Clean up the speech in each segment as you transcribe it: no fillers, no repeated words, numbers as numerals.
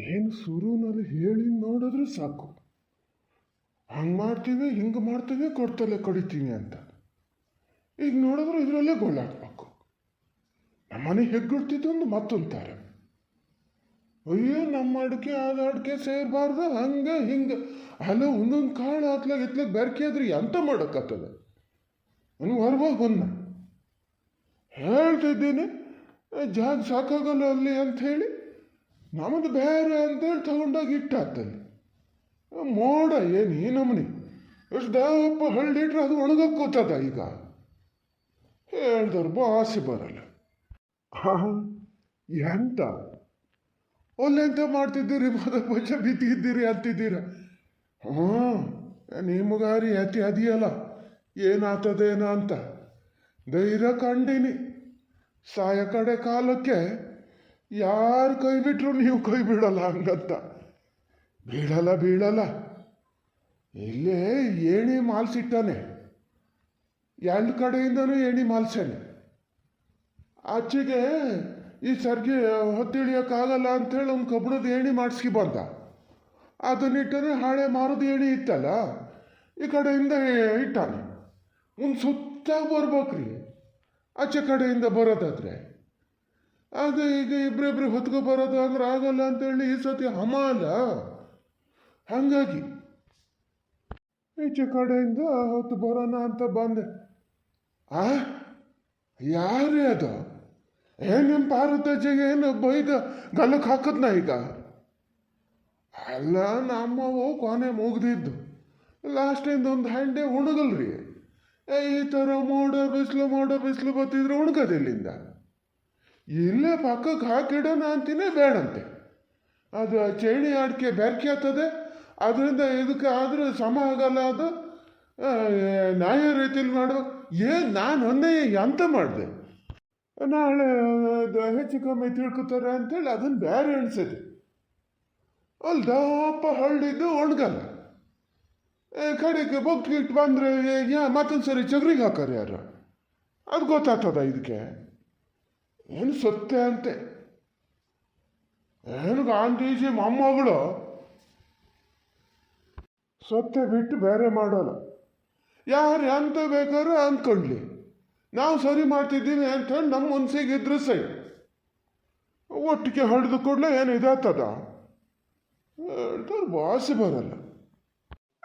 ಏನು ಶುರುನಲ್ಲಿ ಹೇಳಿ ನೋಡಿದ್ರೆ ಸಾಕು, ಹಂಗೆ ಮಾಡ್ತೀವಿ ಹಿಂಗೆ ಮಾಡ್ತೀವಿ ಕೊಡ್ತಲೇ ಕಡಿತೀವಿ ಅಂತ. ಈಗ ನೋಡಿದ್ರೆ ಇದರಲ್ಲೇ ಗೋಳಾಡ್ಬೇಕು. ನಮ್ಮನೆ ಹೆಗ್ಗುಡ್ತಿದ್ದು ಒಂದು ಮತ್ತೊಂತಾರೆ, ಅಯ್ಯೋ ನಮ್ಮ ಅಡಿಕೆ ಆದ ಅಡಿಕೆ ಸೇರಬಾರ್ದು ಹಂಗೆ ಹಿಂಗೆ. ಅಲ್ಲ ಒಂದೊಂದು ಕಾಳು ಹತ್ಲಾಗ ಇತ್ಲಾಗ ಬೆರಕೆ ಆದ್ರೆ ಎಂತ ಮಾಡೋಕ್ಕತ್ತದ? ನನಗೆ ಹೊರಗೋಗಿ ಬಂದ ಹೇಳ್ತಿದ್ದೀನಿ, ಜಾಗ ಸಾಕಾಗಲ್ಲ ಅಲ್ಲಿ ಅಂಥೇಳಿ ನಮ್ಮದು ಬೇರೆ ಅಂತೇಳಿ ತಗೊಂಡೋಗಿ ಇಟ್ಟಾತಲ್ಲಿ. ಮೋಡ ಏನು ಈ ನಮ್ಮನೆ ಎಷ್ಟು ದಪ್ಪ ಹಳ್ಳಿಟ್ರೆ ಅದು ಒಣಗಕ್ಕೆ ಕೂತದ. ಈಗ ಹೇಳ್ದವ್ರು ಆಸೆ ಬರಲ್ಲ. ಎಂತ ಒಲ್ಲೆಂತ ಮಾಡ್ತಿದ್ದೀರಿ, ಪಂಚ ಬಿದ್ದಿದ್ದೀರಿ ಅಂತಿದ್ದೀರ. ನಿಮಗಾರಿ ಅತಿ ಅದೆಯಲ್ಲ ಏನಾಗ್ತದೇನೋ ಅಂತ ಧೈರ್ಯ ಕಂಡೀನಿ. ಸಾಯ ಕಡೆ ಕಾಲಕ್ಕೆ ಯಾರು ಕೈ ಬಿಟ್ರು ನೀವು ಕೈ ಬಿಡಲ್ಲ ಹಂಗಂತ. ಬೀಳಲ್ಲ ಬೀಳಲ್ಲ. ಇಲ್ಲೇ ಏಣಿ ಮಾಲ್ಸಿಟ್ಟಾನೆ, ಎರಡು ಕಡೆಯಿಂದನೂ ಏಣಿ ಮಾಲ್ಸೇನೆ. ಆಚೆಗೆ ಈ ಸರ್ಗೆ ಹೊತ್ತಿಳಿಯೋಕ್ಕಾಗಲ್ಲ ಅಂಥೇಳಿ ಒಂದು ಕಬ್ಬಣದ ಏಣಿ ಮಾಡಿಸ್ಕಿ ಬಂದ. ಅದನ್ನಿಟ್ಟರೆ ಹಾಳೆ ಮಾರೋದು ಏಣಿ ಇತ್ತಲ್ಲ, ಈ ಕಡೆಯಿಂದ ಇಟ್ಟಾನೆ. ಒಂದು ಸುತ್ತ ಬರ್ಬೇಕ್ರಿ ಆಚೆ ಕಡೆಯಿಂದ ಬರೋದಾದ್ರೆ. ಅದು ಈಗ ಇಬ್ಬರಿಬ್ರು ಹೊತ್ಕೊ ಬರೋದು ಅಂದ್ರೆ ಆಗಲ್ಲ ಅಂತೇಳಿ ಈ ಸತಿ ಹಮಾಲ. ಹಾಗಾಗಿ ಈಚೆ ಕಡೆಯಿಂದ ಹೊತ್ತು ಬರೋಣ ಅಂತ ಬಂದೆ. ಯಾರೇ ಅದು? ನಿಮ್ಮ ಪಾರ್ವತಜ್ಜಿಗೆ ಏನು ಬೈದ ಗಲ್ಲಕ್ಕೆ ಹಾಕದ್ನ ಈಗ? ಅಲ್ಲ, ನಮ್ಮವು ಕೊನೆ ಮುಗ್ದಿದ್ದು ಲಾಸ್ಟಿಂದ ಒಂದು ಹಂಡೆ ಉಣಗಲ್ರಿ. ಈ ಥರ ಮೋಡ ಬಿಸಿಲು ಬತ್ತಿದ್ರೆ ಉಣ್ಗೋದಿಲ್ಲಿಂದ. ಇಲ್ಲೇ ಪಕ್ಕಕ್ಕೆ ಹಾಕಿಡೋಣ ಅಂತಿನೇ ಬೇಡಂತೆ. ಅದು ಚೇಣಿ ಅಡಿಕೆ ಬೆರ್ಕೆ ಆಗ್ತದೆ, ಅದರಿಂದ ಇದಕ್ಕೆ ಆದರೂ ಸಮ ಆಗಲ್ಲ. ಅದು ನ್ಯಾಯ ರೀತಿಯಲ್ಲಿ ಮಾಡಬೇಕು. ನಾನು ಒಂದೇ ಎಂತ ಮಾಡಿದೆ, ನಾಳೆ ಹೆಚ್ಚು ಕಮ್ಮಿ ತಿಳ್ಕೊತಾರೆ ಅಂಥೇಳಿ ಅದನ್ನು ಬೇರೆ ಎಣಿಸಿದೆ. ಅಲ್ಲಿ ದಪ್ಪ ಹಳ್ಳಿದ್ದು ಒಣಗಲ್ಲ. ಕಡೆಗೆ ಬೊಗ್ಗಿಟ್ಟು ಬಂದರೆ ಮತ್ತೊಂದು ಸರಿ ಚಗ್ರಿಗೆ ಹಾಕಾರೆ ಯಾರು? ಅದು ಗೊತ್ತಾಗ್ತದ ಇದಕ್ಕೆ? ಏನು ಸತ್ಯ ಅಂತೆ. ಏನು ಗಾಂಧೀಜಿ ಮೊಮ್ಮಗಳು ಸತ್ಯ ಬಿಟ್ಟು ಬೇರೆ ಮಾಡೋಲ್ಲ. ಯಾರು ಎಂತ ಬೇಕಾದ್ರೂ ಅಂದ್ಕೊಂಡ್ಲಿ, ನಾವು ಸರಿ ಮಾಡ್ತಿದ್ದೀವಿ ಅಂಥೇಳಿ ನಮ್ಮ ಮನ್ಸಿಗಿದ್ರು ಸರಿ. ಒಟ್ಟಿಗೆ ಹೊಡೆದು ಕೂಡಲೇ ಏನು ಇದಾಗ್ತದ? ಹೇಳ್ತಾರೆ ಭಾಷೆ ಬರಲ್ಲ.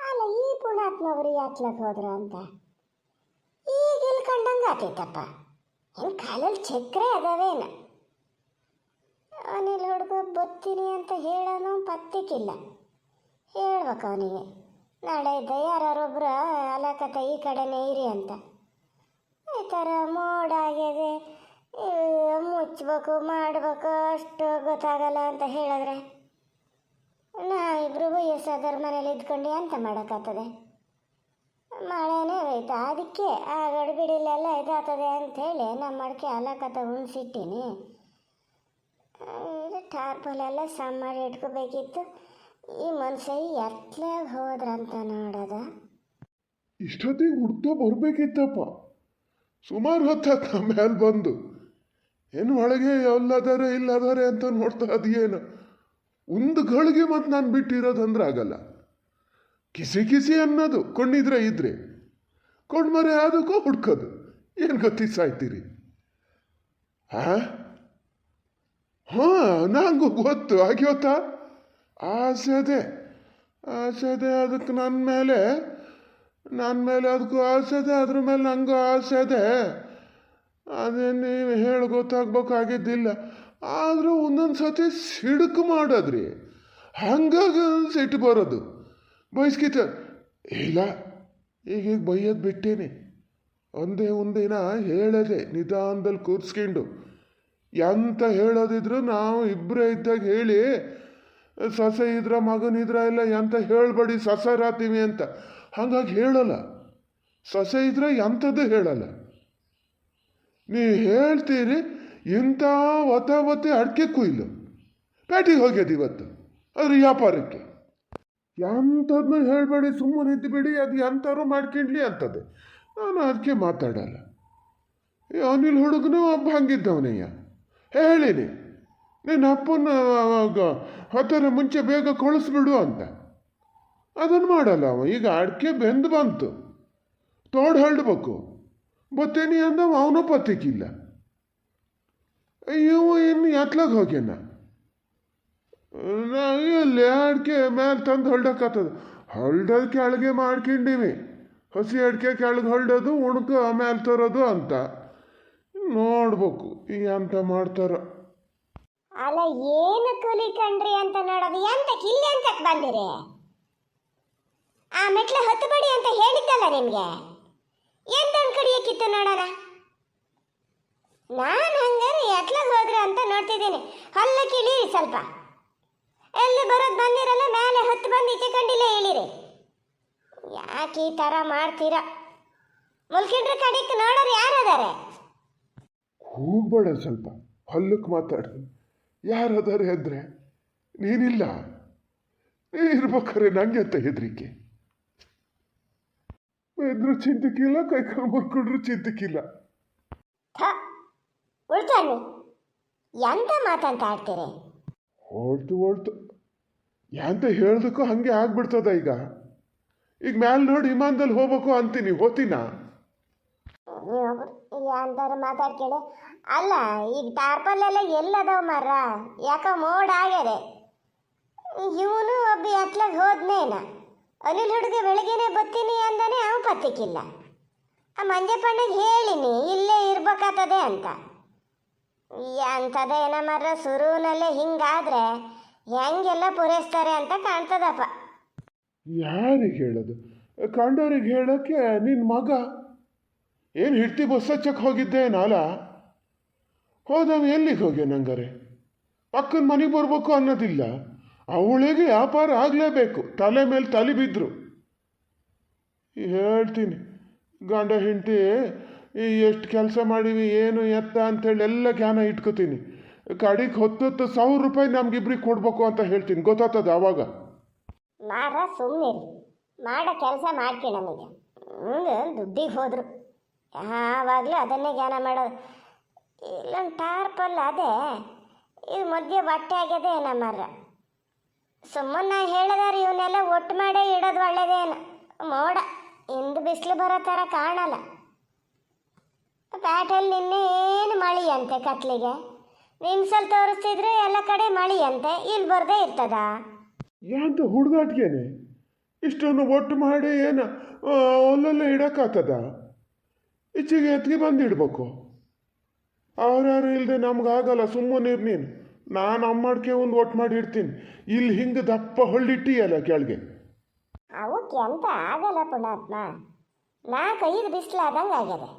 ಅಲ್ಲ, ಈ ಪುಣಾತ್ಮವ್ರು ಯಾತ್ಲಕ್ಕೆ ಹೋದ್ರು ಅಂತ ಈಗ ಇಲ್ಲಿ ಕಂಡಂಗೆ ಆತೈತಪ್ಪ. ಏನು ಕಾಲಲ್ಲಿ ಚಕ್ರೆ ಅದಾವೇನ? ಅವನಿಲ್ಲಿ ಹುಡುಗ ಬತ್ತೀನಿ ಅಂತ ಹೇಳೋನು ಪತ್ತಿಕ್ಕಿಲ್ಲ. ಹೇಳ್ಬೇಕು ಅವನಿಗೆ, ನಾಳೆ ಇದ್ದ ಯಾರೊಬ್ಬರು ಅಲಕತ್ತ ಈ ಕಡೆನೇ ಇರಿ ಅಂತ. ಈ ಥರ ಮೋಡ ಆಗಿದೆ, ಮುಚ್ಚಬೇಕು ಮಾಡಬೇಕು ಅಷ್ಟು ಗೊತ್ತಾಗಲ್ಲ ಅಂತ ಹೇಳಿದ್ರೆ ನಾವಿಬ್ರು ವಯಸ್ಸಾದವ್ರ ಮನೇಲಿ ಇದ್ಕೊಂಡು ಎಂತ ಮಾಡೋಕ್ಕಾಗ್ತದೆ? ಮಳೆನೇ ಹೋಯ್ತು, ಅದಕ್ಕೆ ಆ ಗಡಿಬಿಡಿಲೆಲ್ಲ ಇದಾಗ್ತದೆ ಅಂಥೇಳಿ ನಮ್ಮ ಅಡಿಕೆ ಅಲಕತ್ತ ಉಣ್ಸಿಟ್ಟಿನಿ. ಇದು ಟಾರ್ಪಲೆಲ್ಲ ಸಮ ಮಾಡಿ ಇಟ್ಕೋಬೇಕಿತ್ತು. ಈ ಮನುಷ್ಯ ಎತ್ಲಾಗ ಹೋದ್ರಂತ ನೋಡೋದ. ಇಷ್ಟೊತ್ತಿಗೆ ಹುಡ್ತಾ ಬರಬೇಕಿತ್ತಪ್ಪ. ಸುಮಾರು ಹೊತ್ತಾತ ಮೇಲೆ ಬಂದು ಏನು ಒಳಗೆ ಎಲ್ಲದಾರೆ ಇಲ್ಲದಾರೆ ಅಂತ ನೋಡ್ತಾ ಅದೇನು ಒಂದು ಗಳಿಗೆ ಮತ್ತು ನಾನು ಬಿಟ್ಟಿರೋದಂದ್ರೆ ಆಗಲ್ಲ. ಕಿಸಿ ಅನ್ನೋದು ಕೊಂಡಿದ್ರೆ ಇದ್ರೆ ಕೊಂಡ್ಮರೆ ಅದಕ್ಕೂ ಹುಡ್ಕೋದು. ಏನು ಗೊತ್ತಿಸಾಯ್ತೀರಿ? ಹಾಂ, ನಂಗೂ ಗೊತ್ತು ಆಗ್ಯೋತ್ತಾ. ಆಸೆದೆ ಅದಕ್ಕೆ ನನ್ನ ಮೇಲೆ ಅದಕ್ಕೂ ಆಸೆದೆ, ಅದ್ರ ಮೇಲೆ ನನಗೂ ಆಸೆದೆ. ಅದೇ ನೀವು ಹೇಳಿ ಗೊತ್ತಾಗ್ಬೇಕಾಗಿದ್ದಿಲ್ಲ. ಆದರೂ ಒಂದೊಂದು ಸತಿ ಸಿಡುಕು ಮಾಡೋದ್ರಿ, ಹಂಗಾಗಿ ಸಿಟ್ಟು ಬರೋದು. ಬಯಸ್ಕಿತ ಇಲ್ಲ, ಈಗೀಗ ಬೈಯೋದು ಬಿಟ್ಟೇನೆ. ಒಂದಿನ ಹೇಳದೆ ನಿಧಾನದಲ್ಲಿ ಕೂರಿಸ್ಕೊಂಡು ಎಂತ ಹೇಳೋದಿದ್ರು ನಾವು ಇಬ್ಬರೇ ಇದ್ದಾಗ ಹೇಳಿ, ಸೊಸೆ ಇದ್ರ ಮಗನಿದ್ರ ಎಲ್ಲ ಎಂತ ಹೇಳ್ಬೇಡಿ ಸೊಸೆರಾತೀವಿ ಅಂತ. ಹಾಗಾಗಿ ಹೇಳಲ್ಲ. ಸೊಸೆ ಇದ್ರೆ ಎಂಥದ್ದು ಹೇಳಲ್ಲ. ನೀವು ಹೇಳ್ತೀರಿ ಇಂಥ ಒತ್ತೆ ಅಡಿಕೆ ಕೊಯ್ಲು ಪೇಟೆಗೆ ಹೋಗ್ಯದ ಇವತ್ತು ಅದ್ರ ವ್ಯಾಪಾರಕ್ಕೆ. ಎಂಥದನ್ನ ಹೇಳಬೇಡಿ, ಸುಮ್ಮನೆ ಇದ್ದುಬಿಡಿ, ಅದು ಎಂಥವ್ರು ಮಾಡ್ಕೊಂಡ್ಲಿ ಅಂತದೆ. ನಾನು ಅದಕ್ಕೆ ಮಾತಾಡಲ್ಲ. ಅನಿಲ್ ಹುಡುಗನು ಒಬ್ಬ ಹಂಗಿದ್ದವನಯ್ಯ, ಹೇಳಿನಿ ನಿನ್ನ ಅಪ್ಪನ ಹತ್ತರ ಮುಂಚೆ ಬೇಗ ಕಳಿಸ್ಬಿಡು ಅಂತ. ಅದನ್ನು ಮಾಡಲ್ಲ ಅವ. ಈಗ ಅಡಿಕೆ ಬೆಂದು ಬಂತು, ತೋಡು ಹರಡ್ಬೇಕು, ಬತ್ತೇನಿ ಅಂದವ, ಅವನು ಪತ್ತಿಕ್ಕಿಲ್ಲ. ಇವು ಇನ್ನು ಎತ್ಲಾಗ ಹೋಗ್ಯಾನ. ಎಲ್ಲಿ ಅಡಿಕೆ ಮೇಲೆ ತಂದು ಹೊಲ್ಡಕ್ಕಾಗ್ತದ? ಹೊಲ್ಡದ ಕೆಳಗೆ ಮಾಡ್ಕೊಂಡಿವಿ. ಹಸಿ ಅಡಿಕೆ ಕೆಳಗೆ ಹೊಲ್ಡೋದು, ಉಣ್ಕ ಮೇಲೆ ತರೋದು ಅಂತ ನೋಡ್ಬೇಕು ಎಂತ ಮಾಡ್ತಾರ. ಅಲ್ಲ ಏನು ಕಲಿಕಂಡ್ರಿ ಅಂತ ನೋಡೋದು. ಎಂತಕ್ಕೆ ಇಲ್ಲಿ ಅಂತಕ್ಕೆ ಬಂದಿರಿ? ಆ ಮೆಟ್ಲು ಹತ್ತಬೇಡಿ ಅಂತ ಹೇಳಿದ್ದಲ್ಲ ನಿಮಗೆ. ಎಂತಂದು ಕಡಿಯಕ್ಕಿತ್ತು ನೋಡೋಣ. ನಾನು ಹಂಗಾರೆ ಎತ್ಲಾಗ ಹೋದ್ರೆ ಅಂತ ನೋಡ್ತಿದ್ದೀನಿ. ಹಲ್ಲಕ್ಕೆ ಇಳೀರಿ ಸ್ವಲ್ಪ. ಎಲ್ಲಿ ಬರೋದು ಬಂದಿರಲ್ಲ, ಮೇಲೆ ಹತ್ತು ಬಂದು ಈಚೆ ಕಂಡಿಲ್ಲೇ ಇಳಿರಿ. ಯಾಕೆ ಈ ಥರ ಮಾಡ್ತೀರಾ? ಮುಲ್ಕಿಂಡ್ರ ಕಡಿಕ್ ನೋಡೋರು ಯಾರದಾರೆ? ಹೋಗ್ಬೇಡ, ಸ್ವಲ್ಪ ಹಲ್ಲಕ್ಕೆ ಮಾತಾಡು. ಯಾರದಾರೆ ಅಂದರೆ ನೀನಿಲ್ಲ. ನೀ ಇರ್ಬೇಕಾರೆ ನಂಗೆ ಅಂತ ಹೆದರಿಕೆ. ಎದ್ರು ಚಿಂತಕ್ಕಿಲ್ಲ, ಕೈಕಾಲು ಮುರ್ಕೊಂಡ್ರು ಚಿಂತಕ್ಕಿಲ್ಲ. ಉಳ್ತಾನೆ ಎಂತ ಮಾತಂತ ಆಡ್ತೀರಿ? ಹೊಳ್ತು ಎಂತ ಹೇಳ್ದಕ್ಕೂ ಹಂಗೆ ಆಗ್ಬಿಡ್ತದ. ಈಗ ಮ್ಯಾಲೆ ನೋಡಿ ವಿಮಾನದಲ್ಲಿ ಹೋಗ್ಬೇಕು ಅಂತೀನಿ, ಹೋತಿನ? ಎಂತಾರು ಮಾತಾಡ್ಕೇಳಿ. ಅಲ್ಲ, ಈಗ ಟಾರ್ಪಲ್ಲೆಲ್ಲ ಎಲ್ಲದವ ಮರ? ಯಾಕೋ ಮೋಡ ಆಗ್ಯದೆ. ಇವನು ಒಬ್ಬ ಎತ್ಲಾಗ ಹೋದ್ನೇನ. ಅನಿಲ್ ಹುಡುಗ ಬೆಳಗ್ಗೆನೆ ಬತ್ತೀನಿ ಅಂದಾನೆ, ಅವ ಪತ್ತಿಕ್ಕಿಲ್ಲ. ಆ ಮಂಜಪ್ಪಣ್ಣಗೆ ಹೇಳಿನಿ ಇಲ್ಲೇ ಇರ್ಬೇಕಾಗ್ತದೆ ಅಂತ. ಎಂಥದ ಏನ ಮರ, ಶುರುವಿನಲ್ಲೇ ಹಿಂಗಾದ್ರೆ ಹೆಂಗೆಲ್ಲ ಪೂರೈಸ್ತಾರೆ ಅಂತ ಕಾಣ್ತದಪ್ಪ. ಯಾರಿಗೆ ಹೇಳೋದು? ಕಂಡವ್ರಿಗೆ ಹೇಳೋಕ್ಕೆ ನಿನ್ನ ಮಗ ಏನು ಹಿಡ್ತಿ ಬಸ್ ಹಚ್ಚಕ್ಕೆ ಹೋಗಿದ್ದೆ ನಾಲ? ಹೋದವ ಎಲ್ಲಿಗೆ ಹೋಗ್ಯ? ನಂಗಾರೆ ಪಕ್ಕನ ಮನೆಗೆ ಬರ್ಬೇಕು ಅನ್ನೋದಿಲ್ಲ. ಅವಳಿಗೆ ವ್ಯಾಪಾರ ಆಗಲೇಬೇಕು. ತಲೆ ಮೇಲೆ ತಲೆ ಬಿದ್ದರು. ಹೇಳ್ತೀನಿ, ಗಂಡ ಹೆಂಡತಿ ಎಷ್ಟು ಕೆಲಸ ಮಾಡೀವಿ, ಏನು ಎತ್ತ ಅಂಥೇಳಿ ಎಲ್ಲ ಜ್ಞಾನ ಇಟ್ಕೋತೀನಿ. ಕಡೆಗೆ 10,000 ರೂಪಾಯಿ ನಮ್ಗಿಬ್ರಿಗೆ ಕೊಡ್ಬೇಕು ಅಂತ ಹೇಳ್ತೀನಿ. ಗೊತ್ತಾಗ್ತದೆ ಆವಾಗ. ಮಾರ ಸುಮ್ಮನಿರಿ, ಮಾಡೋ ಕೆಲಸ ಮಾಡ್ಕಿ. ನಮಗೆ ದುಡ್ಡಿಗೆ ಹೋದರು ಯಾವಾಗಲೂ ಅದನ್ನೇ ಜ್ಞಾನ ಮಾಡೋದು. ಇಲ್ಲೊಂದು ಟಾರ್ಪಲ್ ಅದೇ, ಇದು ಮಧ್ಯೆ ಬಟ್ಟೆ ಆಗ್ಯದೆ ಏನ ಮರ. ಸುಮ್ಮನೆ ನಾ ಹೇಳಿದಾರೆ ಇವನ್ನೆಲ್ಲ ಒಟ್ಟು ಮಾಡೇ ಇಡೋದು ಒಳ್ಳೇದೇನು. ಮೋಡ ಇಂದು ಬಿಸಿಲು ಬರೋ ಥರ ಕಾಣಲ್ಲ. ಪ್ಯಾಟಲ್ಲಿ ನಿನ್ನೆ ಏನು ಮಳಿ ಅಂತೆ ಕತ್ಲಿಗೆ. ನಿನ್ಸಲ್ಲಿ ತೋರಿಸ್ತಿದ್ರೆ ಎಲ್ಲ ಕಡೆ ಮಳಿ ಅಂತೆ, ಇಲ್ಲಿ ಬರ್ದೇ ಇರ್ತದ? ಯಾಂತ ಹುಡುಗಾಟ್ಗೇನೆ ಇಷ್ಟನ್ನು ಒಟ್ಟು ಮಾಡಿ ಏನು ಅಲ್ಲೆಲ್ಲ ಇಡೋಕ್ಕಾಗ್ತದ? ಈಚೆಗೆ ಎತ್ತಿಗೆ ಬಂದಿಡ್ಬೇಕು. ಅವ್ರ್ಯಾರು ಇಲ್ಲದೆ ನಮ್ಗಾಗಲ್ಲ. ಸುಮ್ಮನಿರು ನೀನು. ನಾನು ಅಮ್ಮಡಿಕೆ ಒಂದು ಒಟ್ಟು ಮಾಡಿ ಇಡ್ತೀನಿ. ಇಲ್ಲಿ ಹಿಂಗೆ ದಪ್ಪ ಹೊಳ್ಳಿಟ್ಟಿಯಲ್ಲ ಕೆಳಗೆ. ಅವಕ್ಕೆ ಎಂತ ಆಗಲ್ಲ ಪುಣಾತ್ಮ. 4-5 ಬಿಸಿಲಾದಂಗೆ ಆಗ್ಯದೆ.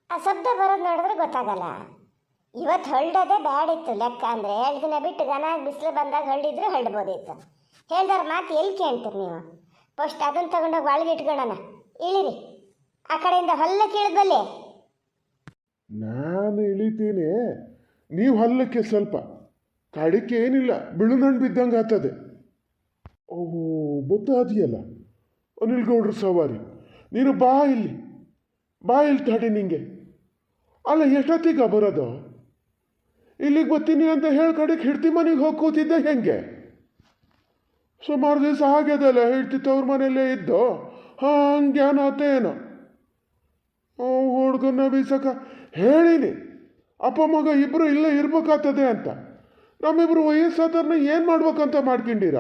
ಆ ಶಬ್ದ ಬರೋದು ನೋಡಿದ್ರೆ ಗೊತ್ತಾಗಲ್ಲ. ಇವತ್ತು ಹೊಳ್ಡೋದೇ ಬ್ಯಾಡಿತ್ತು ಲೆಕ್ಕ. ಅಂದರೆ 2 ದಿನ ಬಿಟ್ಟು ಗನ ಬಿಸಿಲು ಬಂದಾಗ ಹೊಳ್ಳಿದ್ರು ಹೊಳ್ಬೋದಿತ್ತು. ಹೇಳ್ದಾರ ಮಾತು ಎಲ್ಲಿ ಕೇಳ್ತೀರಿ ನೀವು? ಫಸ್ಟ್ ಅದನ್ನು ತಗೊಂಡೋಗಿ ಒಳಗೆ ಇಟ್ಕೊಳ್ಳೋಣ. ಇಳಿರಿ, ಆ ಕಡೆಯಿಂದ ಹೊಲ್ಲಕ್ಕೆ ಇಳಿದ್ಬಲ್ಲಿ. ನಾನು ಇಳಿತೀನಿ, ನೀವು ಹೊಲ್ಲಕ್ಕೆ ಸ್ವಲ್ಪ. ಕಡಿಕೆ ಏನಿಲ್ಲ, ಬಿಳುನಣ್ಣು ಬಿದ್ದಂಗೆ ಆಗ್ತದೆ. ಓಹೋ, ಗೊತ್ತಾದಿಯಲ್ಲ ಅನಿಲ್ ಗೌಡ್ರ ಸವಾರಿ. ನೀನು ಬಾ ಇಲ್ಲಿ ತಡಿ ನಿಂಗೆ. ಅಲ್ಲ, ಎಷ್ಟೊತ್ತಿಗ ಬರೋದು? ಇಲ್ಲಿಗೆ ಬರ್ತೀನಿ ಅಂತ ಹೇಳಿ ಕಡೆಗೆ ಹಿಡ್ತಿ ಮನೆಗೆ ಹೋಗಿ ಕೂತಿದ್ದೆ ಹೆಂಗೆ? ಸುಮಾರು ದಿವಸ ಆಗ್ಯದಲ್ಲ ಹಿಡ್ತಿತ್ತವ್ರ ಮನೆಯಲ್ಲೇ ಇದ್ದು. ಹಂಗೆ ಏನೋ ಹುಡ್ಗನ್ನ ಬೀಸಕ ಹೇಳಿನಿ. ಅಪ್ಪ ಮಗ ಇಬ್ಬರು ಇಲ್ಲೇ ಇರ್ಬೇಕಾಗ್ತದೆ ಅಂತ. ನಮ್ಮಿಬ್ರು ವಯಸ್ಸಾದವ್ರನ್ನ ಏನು ಮಾಡ್ಬೇಕಂತ ಮಾಡ್ಕೊಂಡಿರ?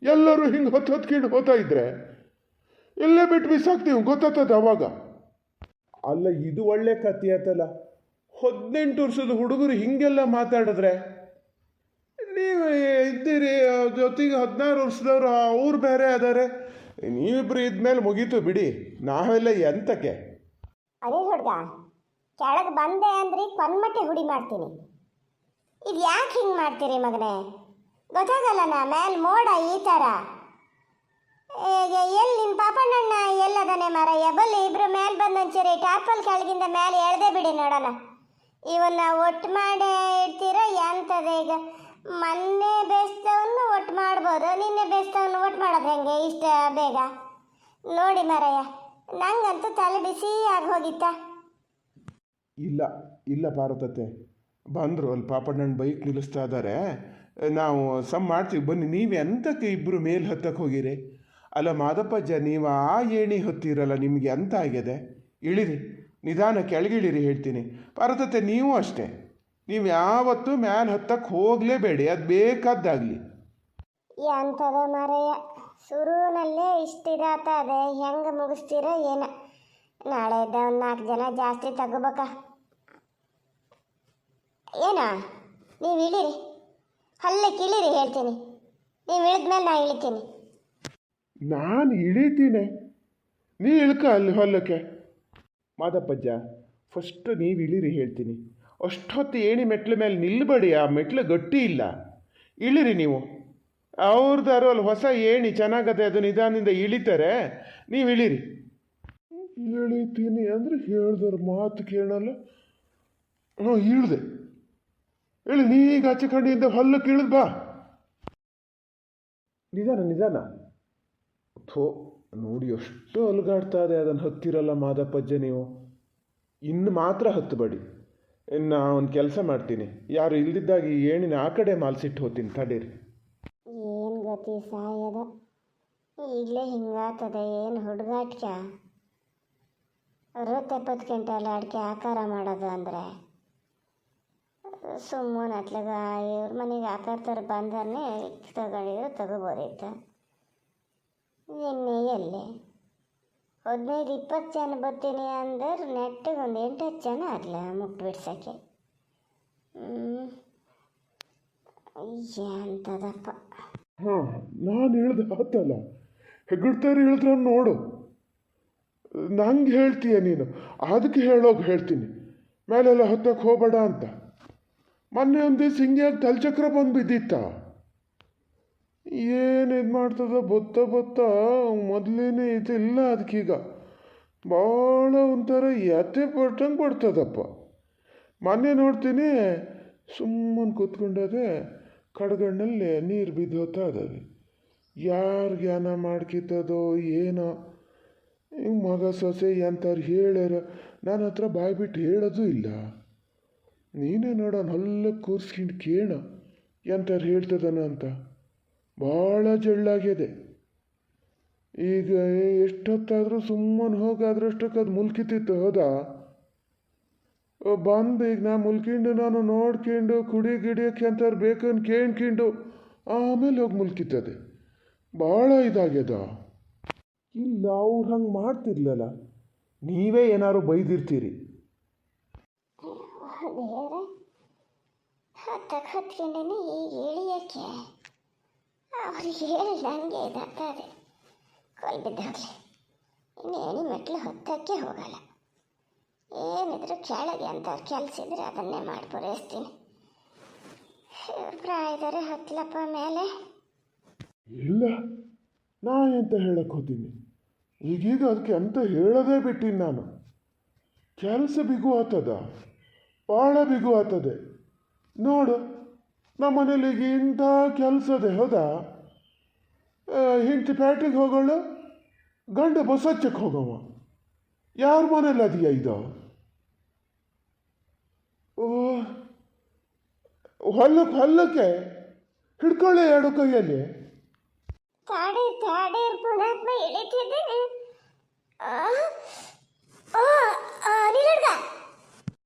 ಎಲ್ಲರೂ ಹಿಂಗೆ ಹೊತ್ಕೊಂಡು ಹೋಗ್ತಾ ಇದ್ರೆ ಇಲ್ಲೇ ಬಿಟ್ಟು ಬಿಸಾಕ್ತೀವಿ. ಗೊತ್ತಾಗ್ತದೆ ಅವಾಗ. ಅಲ್ಲ, ಇದು ಒಳ್ಳೆ ಕಥೆ ಆಯ್ತಲ್ಲ. 18 ವರ್ಷದ ಹುಡುಗರು ಹಿಂಗೆಲ್ಲ ಮಾತಾಡಿದ್ರೆ ನೀವು ಇದ್ದೀರಿ, ಜೊತೆಗೆ 16 ವರ್ಷದವರು ಅವ್ರು ಬೇರೆ ಅದಾರೆ. ನೀವಿಬ್ರು ಇದ್ಮೇಲೆ ಮುಗೀತು ಬಿಡಿ. ನಾವೆಲ್ಲ ಎಂತಕ್ಕೆ? ಅದೇ ಹುಡುಗ, ಕೆಳಗೆ ಬಂದೆ ಅಂದ್ರೆ ಕೊನ್ಮಟ್ಟೆ ಹುಡಿ ಮಾಡ್ತೀನಿ. ಇದು ಯಾಕೆ ಹಿಂಗೆ ಮಾಡ್ತೀರಿ ಮಗನೇ? ಗೊತ್ತಾಗಲ್ಲ ನಾ ಮೇಲೆ ಮೋಡ ಈ ಥರ. ಎಲ್ಲಿ ನಿಮ್ಮ ಪಾಪಣ್ಣಣ್ಣ ಎಲ್ಲದಾನೆ ಮರ? ಎಬಲ್ಲಿ ಇಬ್ರು ಮೇಲೆ ಬಂದಂಚೇರಿ ಟಾರ್ಪಲ್ ಕೆಳಗಿಂದ ಮೇಲೆ ಎಳ್ದೇ ಬಿಡಿ ನೋಡೋಣ. ಇವನ್ನ ಒಟ್ಟು ಮಾಡಿ ಇಡ್ತೀರ ಎಂತದೆ? ಈಗ ಮೊನ್ನೆ ಬೇಯಿಸ್ತವನ್ನು ಒಟ್ಟು ಮಾಡ್ಬೋದು, ನಿನ್ನೆ ಬೇಯಿಸ್ತವನ್ನು ಒಟ್ಟು ಮಾಡೋದು ಹೆಂಗೆ ಇಷ್ಟ ಬೇಗ? ನೋಡಿ ಮರಯ್ಯ, ನಂಗಂತೂ ತಲೆ ಬಿಸಿ ಆಗಿ ಹೋಗಿತ್ತ. ಇಲ್ಲ ಪಾರ್ವತತೆ, ಬಂದರು ಅಲ್ಲಿ ಪಾಪಣ್ಣನ ಬೈಕ್ ನಿಲ್ಲಿಸ್ತಾ ಇದ್ದಾರೆ. ನಾವು ಮಾಡ್ತೀವಿ ಬನ್ನಿ. ನೀವು ಎಂತಕ್ಕೆ ಇಬ್ಬರು ಮೇಲೆ ಹತ್ತಕ್ಕೆ ಹೋಗಿರಿ? ಅಲ್ಲ ಮಾದಪ್ಪಜ್ಜ, ನೀವು ಆ ಏಣಿ ಹೊತ್ತಿರಲ್ಲ, ನಿಮಗೆ ಎಂತ ಆಗಿದೆ? ಇಳಿರಿ, ನಿಧಾನ ಕೆಳಗಿಳಿರಿ ಹೇಳ್ತೀನಿ. ಪಾರ್ವತತ್ತೆ ನೀವು ಅಷ್ಟೇ, ನೀವು ಯಾವತ್ತೂ ಮ್ಯಾಲೆ ಹತ್ತಕ್ಕೆ ಹೋಗಲೇಬೇಡಿ, ಅದು ಬೇಕಾದ್ದಾಗಲಿ. ಎಂಥದ ಮಾರಯ್ಯ, ಶುರುವಿನಲ್ಲೇ ಇಷ್ಟಿದಾತ ಅದೇ ಹೆಂಗೆ ಮುಗಿಸ್ತೀರೋ ಏನೋ. ನಾಳೆ ಇದ್ದ ಒಂದು 4 ಜನ ಜಾಸ್ತಿ ತಗೋಬೇಕ ಏನೋ. ನೀವು ಇಳಿರಿ, ಹಲ್ಲಕ್ಕೆ ಇಳಿರಿ ಹೇಳ್ತೀನಿ. ನೀವು ಇಳಿದ್ಮೇಲೆ ನಾ ಇಳಿತೀನಿ. ನಾನು ಇಳಿತೀನಿ, ನೀ ಇಳ್ಕ ಅಲ್ಲಿ ಹೊಲ್ಲಕ್ಕೆ. ಮಾದಪ್ಪಜ್ಜ ಫಸ್ಟು ನೀವು ಇಳಿರಿ ಹೇಳ್ತೀನಿ. ಅಷ್ಟೊತ್ತು ಏಣಿ ಮೆಟ್ಲ ಮೇಲೆ ನಿಲ್ಲಬೇಡಿ, ಆ ಮೆಟ್ಲು ಗಟ್ಟಿ ಇಲ್ಲ. ಇಳಿರಿ ನೀವು. ಅವ್ರದ್ದಾರು ಅಲ್ಲಿ ಹೊಸ ಏಣಿ ಚೆನ್ನಾಗದೆ, ಅದು ನಿಧಾನದಿಂದ ಇಳಿತಾರೆ, ನೀವು ಇಳಿರಿ. ಇಳಿತೀನಿ ಅಂದರೆ ಹೇಳ್ದವ್ರ ಮಾತು ಕೇಳಲ್ಲ. ಇಳಿದೆ, ಇಳಿ. ನೀಗ ಆಚೆ ಕಡೆಯಿಂದ ಹೊಲ್ಲಕ್ಕೆ ಇಳಿದು ಬಾ. ನಿಧಾನ ನಿಧಾನ. ಥೋ, ನೋಡಿ ಎಷ್ಟು ಅಲುಗಾಡ್ತಾ ಇದೆ, ಅದನ್ನು ಹತ್ತಿರಲ್ಲ ಮಾದಪ್ಪಜ್ಜ ನೀವು. ಇನ್ನು ಮಾತ್ರ ಹತ್ತಬೇಡಿ. ಇನ್ನು ಒಂದು ಕೆಲಸ ಮಾಡ್ತೀನಿ, ಯಾರು ಇಲ್ದಿದ್ದಾಗಿ ಏಣಿನ ಆ ಕಡೆ ಮಾಲ್ಸಿಟ್ಟು ಹೋಗ್ತೀನಿ, ತಡೀರಿ. ಏನು ಗತಿ ಸಾಯದ, ಈಗಲೇ ಹಿಂಗಾತದೆ. ಏನು ಹುಡುಗಾಟ್ಕ 60-70 ಕ್ವಿಂಟಲ್ ಅಡಿಕೆ ಆಕಾರ ಮಾಡೋದು ಅಂದರೆ ಸುಮ್ಮನೆ ಅತ್ಲಾಗ ಇವ್ರ ಮನೆಗೆ ಆಕಾರ ತರ ಬಂದ್ರೆ ತಗೊಂಡಿದ್ರು ತಗೋಬೋದಿತ್ತು. ನಿನ್ನೆ ಎಲ್ಲಿ 15-20 ಜನ ಬರ್ತೀನಿ ಅಂದ್ರೆ ನೆಟ್ಟಿಗೆ ಒಂದು 8-10 ಜನ ಆಗಲ ಮುಟ್ಟು ಬಿಡ್ಸೋಕ್ಕೆ. ಎಂಥದಪ್ಪ. ಹಾಂ, ನಾನು ಹೇಳ್ದೆ ಹತ್ತಲ್ಲ, ಹೆಗ್ಗಡ್ತಾರೆ ಹೇಳಿದ್ರ ನೋಡು. ನಂಗೆ ಹೇಳ್ತೀಯ ನೀನು, ಅದಕ್ಕೆ ಹೇಳೋಗಿ ಹೇಳ್ತೀನಿ, ಮೇಲೆಲ್ಲ ಹತ್ತಕ್ಕೆ ಹೋಗಬೇಡ ಅಂತ. ಮೊನ್ನೆ ಒಂದು ದಿವಸ ಹಿಂಗೆ ತಲೆಚಕ್ರ ಬಂದು ಬಿದ್ದಿತ್ತ. ಏನು ಇದು ಮಾಡ್ತದ ಬೊತ್ತ ಮೊದಲೇನೆ ಇದಿಲ್ಲ ಅದಕ್ಕೀಗ. ಭಾಳ ಒಂಥರ ಯತೆ ಪಟ್ಟಂಗೆ ಕೊಡ್ತದಪ್ಪ. ಮೊನ್ನೆ ನೋಡ್ತೀನಿ ಸುಮ್ಮನೆ ಕೂತ್ಕೊಂಡದೆ, ಕಡ್ಗಣ್ಣಲ್ಲಿ ನೀರು ಬಿದ್ದು ಹೋಗ್ತಾ ಇದ್ದಾವೆ. ಯಾರು ಜ್ಞಾನ ಮಾಡ್ಕಿತ್ತದೋ ಏನೋ. ಹಿಂಗೆ ಮಗ ಸೊಸೆ ಎಂಥವ್ರು ಹೇಳ್ಯಾರ, ನನ್ನ ಹತ್ರ ಬಾಯ್ಬಿಟ್ಟು ಹೇಳೋದು ಇಲ್ಲ. ನೀನೇ ನೋಡೋಣ ಹೊಲ್ಲಕ್ಕೆ ಕೂರ್ಸ್ಕೊಂಡು ಕೇಳ ಎಂಥವ್ರು ಹೇಳ್ತದನ ಅಂತ. ಭಾಳ ಜಳ್ಳಾಗಿದೆ. ಈಗ ಎಷ್ಟೊತ್ತಾದರೂ ಸುಮ್ಮನೆ ಹೋಗಾದ್ರಷ್ಟಕ್ಕೆ ಅದು ಮುಲ್ಕಿತಿತ್ತು. ಹೌದಾ? ಬಂದು ಈಗ ನಾ ಮುಲ್ಕಿಂಡು ನಾನು ನೋಡ್ಕೊಂಡು ಕುಡಿ ಗಿಡಿಯೋಕ್ಕೆ ಅಂತಾರೆ ಬೇಕಂದು ಕೇಳ್ಕೊಂಡು ಆಮೇಲೆ ಹೋಗಿ ಮುಲ್ಕಿತ್ತದೆ. ಭಾಳ ಇದಾಗ್ಯದ. ಇಲ್ಲ, ಅವ್ರು ಹಂಗೆ ಮಾಡ್ತಿರ್ಲಲ್ಲ, ನೀವೇ ಏನಾದ್ರು ಬೈದಿರ್ತೀರಿ. ದೇವ್ರೆ, ಹತ್ಕೊಂಡೇನೆ ಈಗ ಇಳಿಯೋಕ್ಕೆ ಅವ್ರಿಗೆ ಹೇಳ್ದಂಗೆ ಇದಾಗ್ತದೆ. ಕೊಲ್ ಬಿದ್ದೋಗ್ಲಿ, ಇನ್ನು ಎಣಿ ಮೆಟ್ಲು ಹತ್ತಕ್ಕೆ ಹೋಗಲ್ಲ. ಏನಿದ್ರು ಕೆಳಗೆ ಅಂತ ಕೆಲಸ ಇದ್ರೆ ಅದನ್ನೇ ಮಾಡಿ ಪೂರೈಸ್ತೀನಿ. ಪ್ರಾಯದರೆ ಹತ್ತಲಪ್ಪ ಮೇಲೆ. ಇಲ್ಲ, ನಾ ಎಂತ ಹೇಳಕ್ಕೆ ಹೋಗ್ತೀನಿ ಈಗೀಗ, ಅದಕ್ಕೆ ಅಂತ ಹೇಳೋದೇ ಬಿಟ್ಟಿನಿ ನಾನು. ಕೆಲಸ ಬಿಗು ಆಗ್ತದ, ಭಾಳ ಬಿಗು ಆಗ್ತದೆ. ನೋಡು, ನಮ್ಮ ಮನೇಲಿ ಈಗ ಇಂಥ ಕೆಲಸದೆ. ಹೌದಾ? ಹೆಂಡತಿ ಫ್ಯಾಕ್ಟ್ರಿಗೆ ಹೋಗೋಳು, ಗಂಡ ಬಸ್ ಹಚ್ಚಕ್ಕೆ ಹೋಗವ. ಯಾರ ಮನೇಲಿ ಅದೆಯಾ ಇದು? ಹೊಲ್ಲಕ್ಕೆ ಹಿಡ್ಕೊಳ್ಳಿ 2 ಕೈಯಲ್ಲಿ. ತಾಡೀರ್ ಪುಣಾತ್ಮ ಇಳಿತಿದ್ದೀನಿ.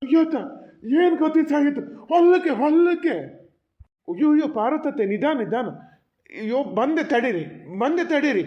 ಅಯ್ಯೋತ, ಏನು ಗೊತ್ತಿದ್ದಾಗಿತ್ತು? ಹೊಲ್ಲಕ್ಕೆ ಅಯ್ಯೋ ಪಾರ್ವತತ್ತೆ, ನಿಧಾನ. ಅಯ್ಯೋ, ಬಂದೆ ತಡೀರಿ.